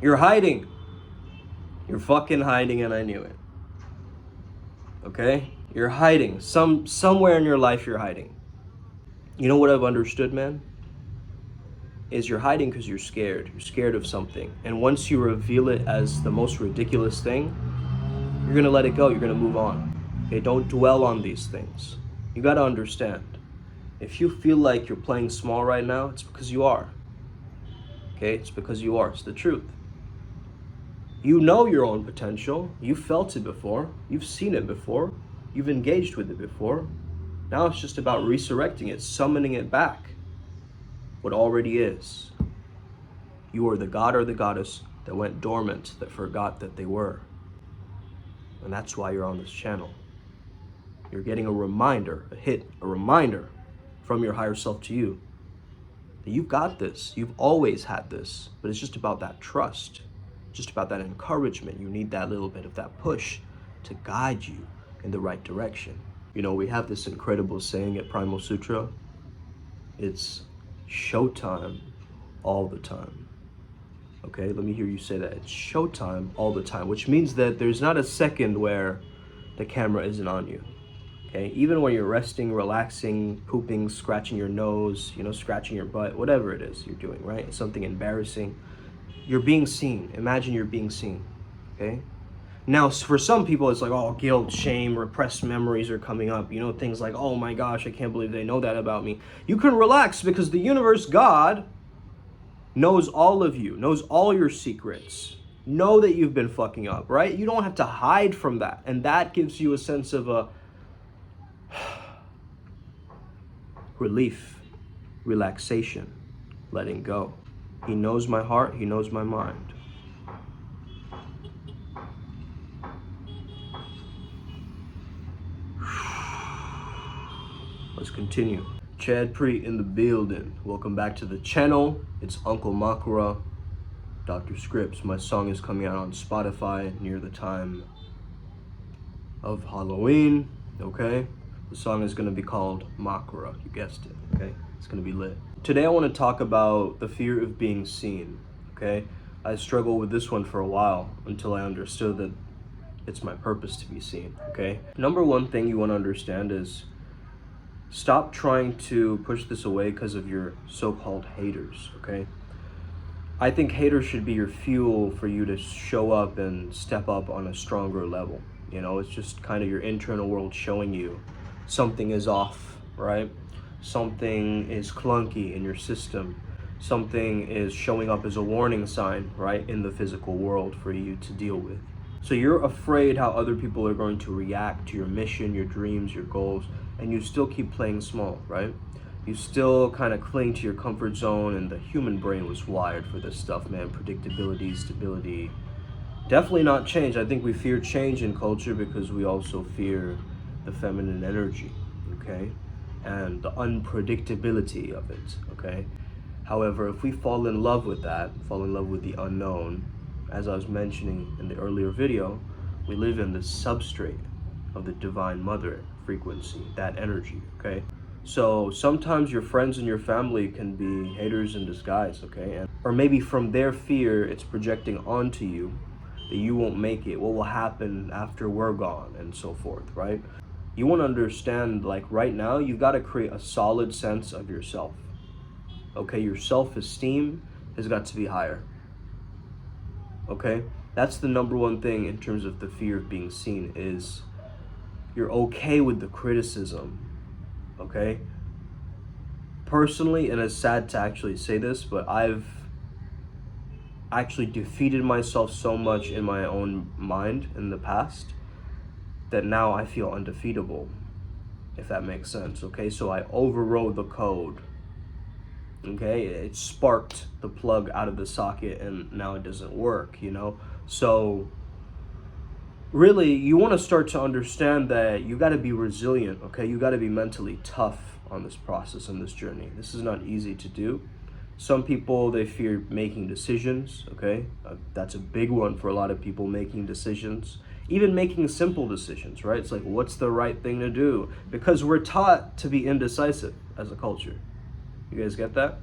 You're hiding. You're fucking hiding, and I knew it. Okay? You're hiding. Somewhere in your life you're hiding. You know what I've understood, man? Is you're hiding because you're scared. You're scared of something. And once you reveal it as the most ridiculous thing, you're gonna let it go. You're gonna move on. Okay? Don't dwell on these things. You gotta understand. If you feel like you're playing small right now, it's because you are. Okay? It's because you are. It's the truth. You know your own potential. You've felt it before. You've seen it before. You've engaged with it before. Now it's just about resurrecting it, summoning it back. What already is. You are the god or the goddess that went dormant, that forgot that they were. And that's why you're on this channel. You're getting a reminder, a reminder from your higher self to you that you've got this. You've always had this, but it's just about that trust, just about that encouragement. You need that little bit of that push to guide you in the right direction. You know, we have this incredible saying at Primal Sutra. It's showtime all the time. Okay, let me hear you say that. It's showtime all the time, which means that there's not a second where the camera isn't on you. Okay, even when you're resting, relaxing, pooping, scratching your nose, scratching your butt, whatever it is you're doing, right? Something embarrassing. You're being seen. Imagine you're being seen, okay? Now, for some people, it's like, oh, guilt, shame, repressed memories are coming up. Things like, oh my gosh, I can't believe they know that about me. You can relax because the universe, God, knows all of you, knows all your secrets. Know that you've been fucking up, right? You don't have to hide from that. And that gives you a sense of relief, relaxation, letting go. He knows my heart, he knows my mind. Let's continue. Chad Pre in the building. Welcome back to the channel. It's Uncle Makara, Dr. Scripps. My song is coming out on Spotify near the time of Halloween, okay? The song is gonna be called Makara, you guessed it, okay? It's gonna be lit. Today I wanna talk about the fear of being seen, okay? I struggled with this one for a while until I understood that it's my purpose to be seen, okay? Number one thing you wanna understand is stop trying to push this away because of your so-called haters, okay? I think haters should be your fuel for you to show up and step up on a stronger level. It's just kind of your internal world showing you something is off, right? Something is clunky in your system. Something is showing up as a warning sign, right, in the physical world for you to deal with. So you're afraid how other people are going to react to your mission, your dreams, your goals, and you still keep playing small, right? You still kind of cling to your comfort zone, and the human brain was wired for this stuff, man. Predictability, stability. Definitely not change. I think we fear change in culture because we also fear the feminine energy, okay? And the unpredictability of it, okay? However, if we fall in love with that, fall in love with the unknown, as I was mentioning in the earlier video, we live in the substrate of the Divine Mother frequency, that energy, okay? So sometimes your friends and your family can be haters in disguise, okay? Or maybe from their fear, it's projecting onto you that you won't make it, what will happen after we're gone, and so forth, right? You want to understand, like right now, you've got to create a solid sense of yourself, okay? Your self-esteem has got to be higher, okay? That's the number one thing in terms of the fear of being seen, is you're okay with the criticism, okay? Personally, and it's sad to actually say this, but I've actually defeated myself so much in my own mind in the past that now I feel undefeatable, if that makes sense, okay? So I overrode the code, okay? It sparked the plug out of the socket and now it doesn't work, So really, you want to start to understand that you got to be resilient, okay? You got to be mentally tough on this process, on this journey. This is not easy to do. Some people, they fear making decisions, okay? That's a big one for a lot of people, making decisions. Even making simple decisions, right? It's like, what's the right thing to do? Because we're taught to be indecisive as a culture. You guys get that?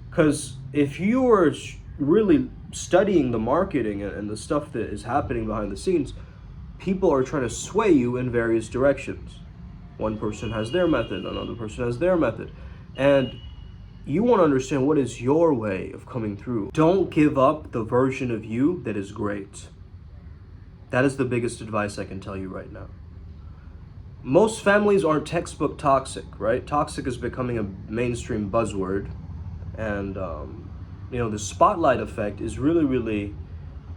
Because if you were really studying the marketing and the stuff that is happening behind the scenes, people are trying to sway you in various directions. One person has their method, another person has their method. And you want to understand what is your way of coming through. Don't give up the version of you that is great. That is the biggest advice I can tell you right now. Most families aren't textbook toxic, right? Toxic is becoming a mainstream buzzword. And, the spotlight effect is really, really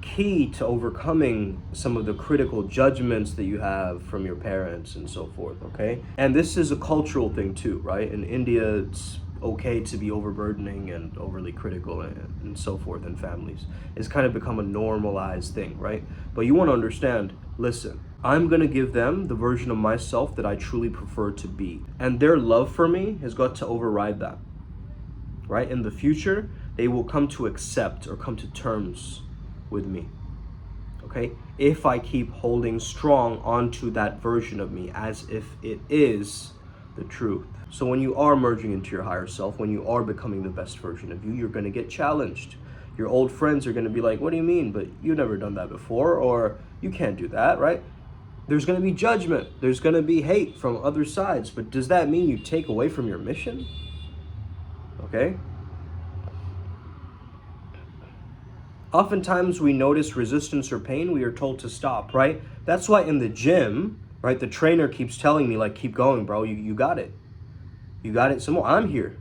key to overcoming some of the critical judgments that you have from your parents and so forth, okay? And this is a cultural thing too, right? In India, it's okay to be overburdening and overly critical and so forth in families. It's kind of become a normalized thing, right? But you want to understand, listen, I'm going to give them the version of myself that I truly prefer to be. And their love for me has got to override that, right? In the future, they will come to accept or come to terms with me, okay? If I keep holding strong onto that version of me as if it is the truth. So when you are merging into your higher self, when you are becoming the best version of you, you're going to get challenged. Your old friends are going to be like, what do you mean? But you've never done that before, or you can't do that, right? There's going to be judgment. There's going to be hate from other sides. But does that mean you take away from your mission? Okay? Oftentimes we notice resistance or pain, we are told to stop, right? That's why in the gym, right, the trainer keeps telling me, like, keep going, bro, you got it. You got it some more. I'm here,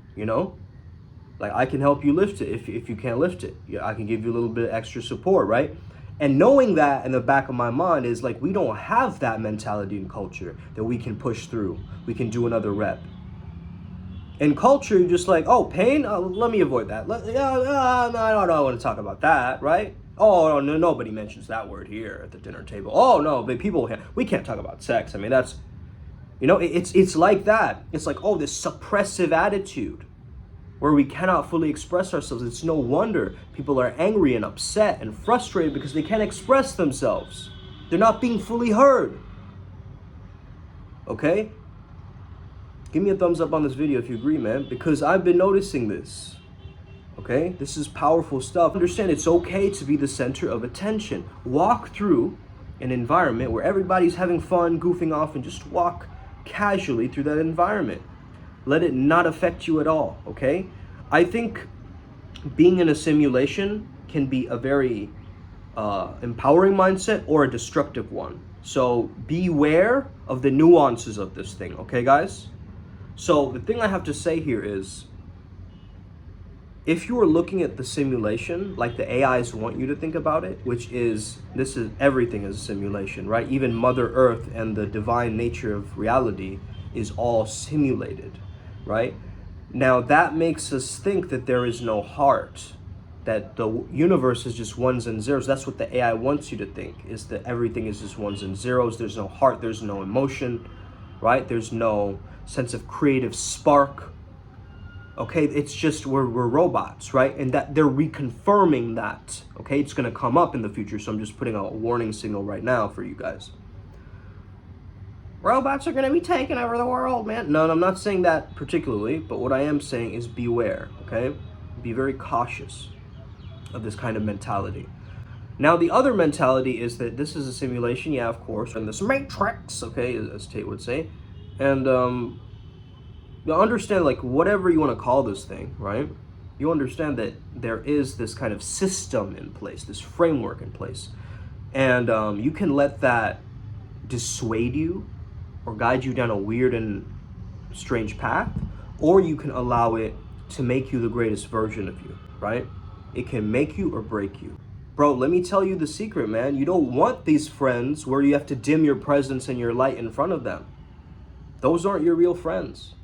Like, I can help you lift it if you can't lift it. Yeah, I can give you a little bit of extra support, right? And knowing that in the back of my mind is like, we don't have that mentality in culture that we can push through. We can do another rep. In culture, you're just like, oh, pain? Let me avoid that. No, I don't want to talk about that, right? Oh, no, nobody mentions that word here at the dinner table. Oh, no, but we can't talk about sex. I mean, that's, it's like that. It's like, oh, this suppressive attitude where we cannot fully express ourselves. It's no wonder people are angry and upset and frustrated because they can't express themselves. They're not being fully heard. Okay? Give me a thumbs up on this video if you agree, man, because I've been noticing this. Okay? This is powerful stuff. Understand it's okay to be the center of attention. Walk through an environment where everybody's having fun, goofing off, and just walk casually through that environment. Let it not affect you at all, okay? I think being in a simulation can be a very empowering mindset or a destructive one. So beware of the nuances of this thing, okay, guys? So the thing I have to say here is, if you are looking at the simulation like the AIs want you to think about it, which is, everything is a simulation, right? Even Mother Earth and the divine nature of reality is all simulated, right? Now that makes us think that there is no heart, that the universe is just ones and zeros. That's what the AI wants you to think, is that everything is just ones and zeros. There's no heart, there's no emotion, right? There's no sense of creative spark. Okay, it's just we're robots, right? And that they're reconfirming that. Okay, it's going to come up in the future, so I'm just putting out a warning signal right now for you guys. Robots are going to be taking over the world, man. No, I'm not saying that particularly, but what I am saying is beware, okay? Be very cautious of this kind of mentality. Now, the other mentality is that this is a simulation, yeah, of course, and this matrix, okay, as Tate would say. And you understand, like, whatever you want to call this thing, right? You understand that there is this kind of system in place, this framework in place. And you can let that dissuade you or guide you down a weird and strange path, or you can allow it to make you the greatest version of you, right? It can make you or break you. Bro, let me tell you the secret, man. You don't want these friends where you have to dim your presence and your light in front of them. Those aren't your real friends.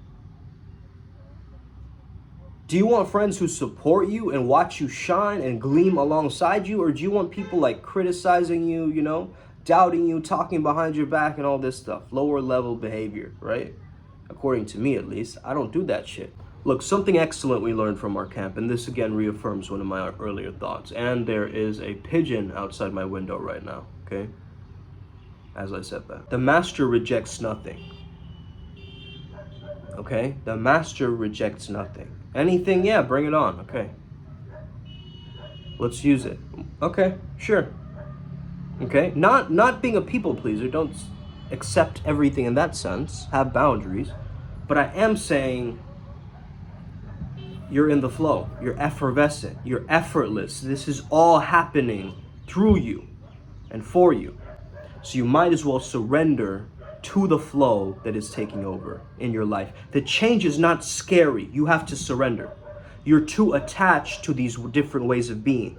Do you want friends who support you and watch you shine and gleam alongside you? Or do you want people like criticizing you, doubting you, talking behind your back and all this stuff? Lower level behavior, right? According to me, at least. I don't do that shit. Look, something excellent we learned from our camp, and this again reaffirms one of my earlier thoughts. And there is a pigeon outside my window right now, okay? As I said that. The master rejects nothing. Okay? The master rejects nothing. Anything, yeah, bring it on, okay? Let's use it. Okay, sure. Okay, not being a people pleaser. Don't accept everything in that sense. Have boundaries. But I am saying you're in the flow. You're effervescent. You're effortless. This is all happening through you and for you. So you might as well surrender to the flow that is taking over in your life. The change is not scary. You have to surrender. You're too attached to these different ways of being.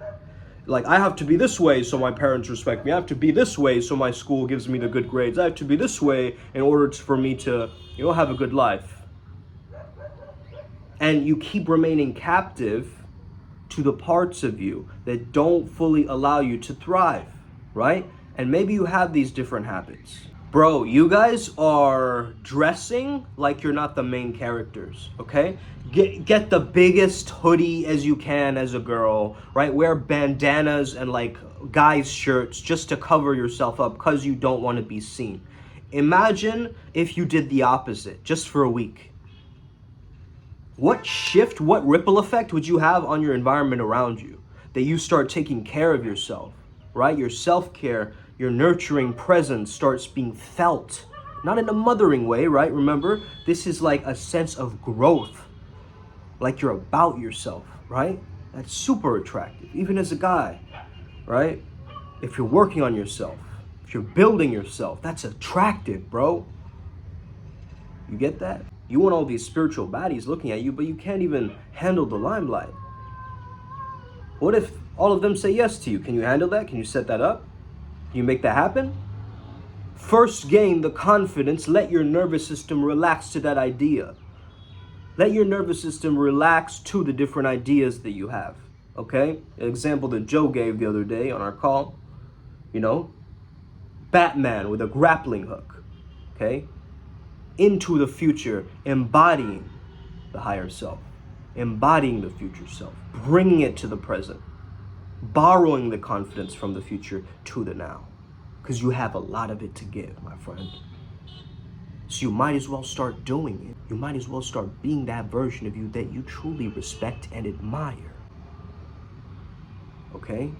Like, I have to be this way so my parents respect me. I have to be this way so my school gives me the good grades. I have to be this way in order for me to, have a good life. And you keep remaining captive to the parts of you that don't fully allow you to thrive, right? And maybe you have these different habits. Bro, you guys are dressing like you're not the main characters, okay? Get the biggest hoodie as you can as a girl, right? Wear bandanas and like guys' shirts just to cover yourself up because you don't want to be seen. Imagine if you did the opposite just for a week. What shift, what ripple effect would you have on your environment around you? That you start taking care of yourself, right? Your self-care, your nurturing presence starts being felt. Not in a mothering way, right? Remember, this is like a sense of growth. Like you're about yourself, right? That's super attractive, even as a guy, right? If you're working on yourself, if you're building yourself, that's attractive, bro. You get that? You want all these spiritual baddies looking at you, but you can't even handle the limelight. What if all of them say yes to you? Can you handle that? Can you set that up? Can you make that happen? First, gain the confidence. Let your nervous system relax to that idea. Let your nervous system relax to the different ideas that you have. Okay? An example that Joe gave the other day on our call. Batman with a grappling hook. Okay? Into the future, embodying the higher self, embodying the future self, bringing it to the present, borrowing the confidence from the future to the now, because you have a lot of it to give, my friend. So you might as well start doing it. You might as well start being that version of you that you truly respect and admire. Okay?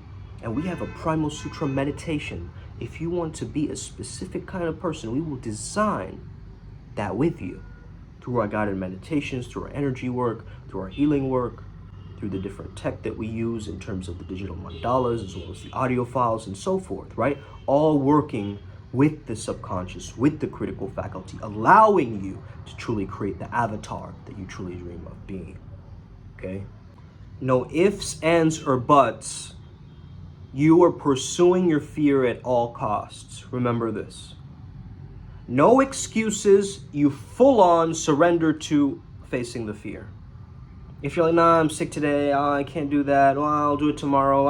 And we have a Primal Sutra meditation. If you want to be a specific kind of person, we will design that with you through our guided meditations, through our energy work, through our healing work, through the different tech that we use in terms of the digital mandalas, as well as the audio files and so forth, right? All working with the subconscious, with the critical faculty, allowing you to truly create the avatar that you truly dream of being, okay? No ifs, ands, or buts. You are pursuing your fear at all costs. Remember this. No excuses, you full on surrender to facing the fear. If you're like, nah, I'm sick today, I can't do that, well, I'll do it tomorrow,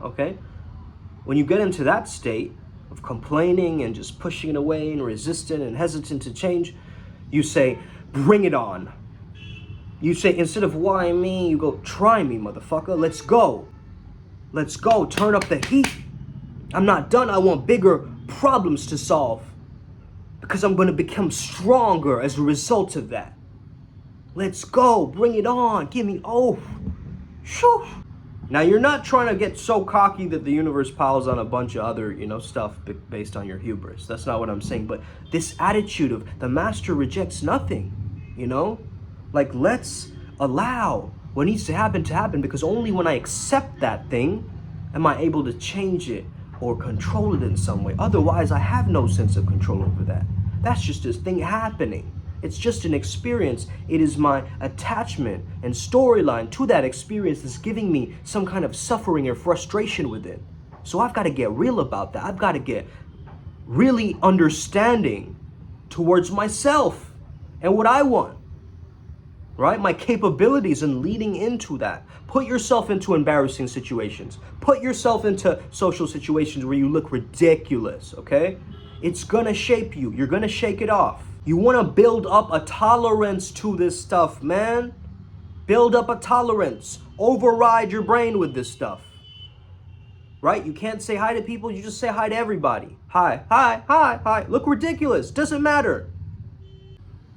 okay? When you get into that state of complaining and just pushing it away and resistant and hesitant to change, you say, bring it on. You say, instead of why me, you go, try me, motherfucker, let's go. Let's go, turn up the heat. I'm not done, I want bigger problems to solve because I'm going to become stronger as a result of that. Let's go, bring it on, give me, shoo. Now you're not trying to get so cocky that the universe piles on a bunch of other, stuff based on your hubris. That's not what I'm saying, but this attitude of the master rejects nothing, like let's allow what needs to happen because only when I accept that thing am I able to change it or control it in some way. Otherwise, I have no sense of control over that. That's just a thing happening. It's just an experience. It is my attachment and storyline to that experience that's giving me some kind of suffering or frustration with it. So I've got to get real about that. I've got to get really understanding towards myself and what I want. Right? My capabilities and leading into that. Put yourself into embarrassing situations. Put yourself into social situations where you look ridiculous, okay? It's gonna shape you. You're gonna shake it off. You wanna build up a tolerance to this stuff, man. Build up a tolerance. Override your brain with this stuff. Right? You can't say hi to people, you just say hi to everybody. Hi, hi, hi, hi. Look ridiculous. Doesn't matter.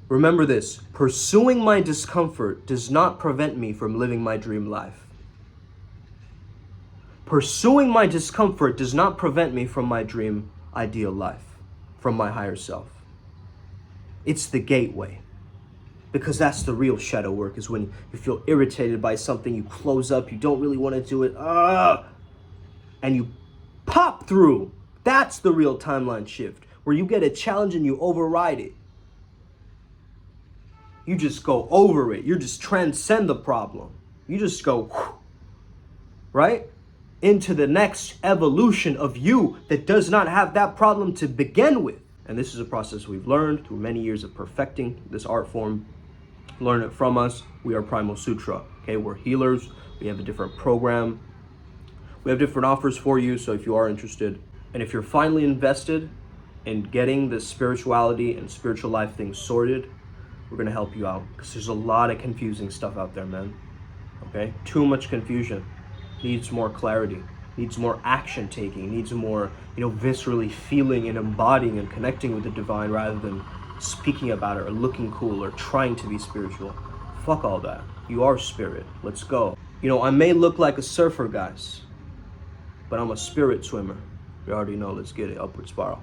Remember this. Pursuing my discomfort does not prevent me from living my dream life. Pursuing my discomfort does not prevent me from my dream ideal life, from my higher self. It's the gateway. Because that's the real shadow work, is when you feel irritated by something, you close up, you don't really want to do it, and you pop through. That's the real timeline shift, where you get a challenge and you override it. You just go over it. You just transcend the problem. You just go, right? Into the next evolution of you that does not have that problem to begin with. And this is a process we've learned through many years of perfecting this art form. Learn it from us. We are Primal Sutra. Okay, we're healers. We have a different program. We have different offers for you. So if you are interested, and if you're finally invested in getting the spirituality and spiritual life things sorted, we're gonna help you out, because there's a lot of confusing stuff out there, man. Okay, too much confusion. Needs more clarity. Needs more action taking. Needs more, viscerally feeling and embodying and connecting with the divine, rather than speaking about it or looking cool or trying to be spiritual. Fuck all that. You are spirit. Let's go. I may look like a surfer, guys, but I'm a spirit swimmer. You already know. Let's get it. Upward spiral.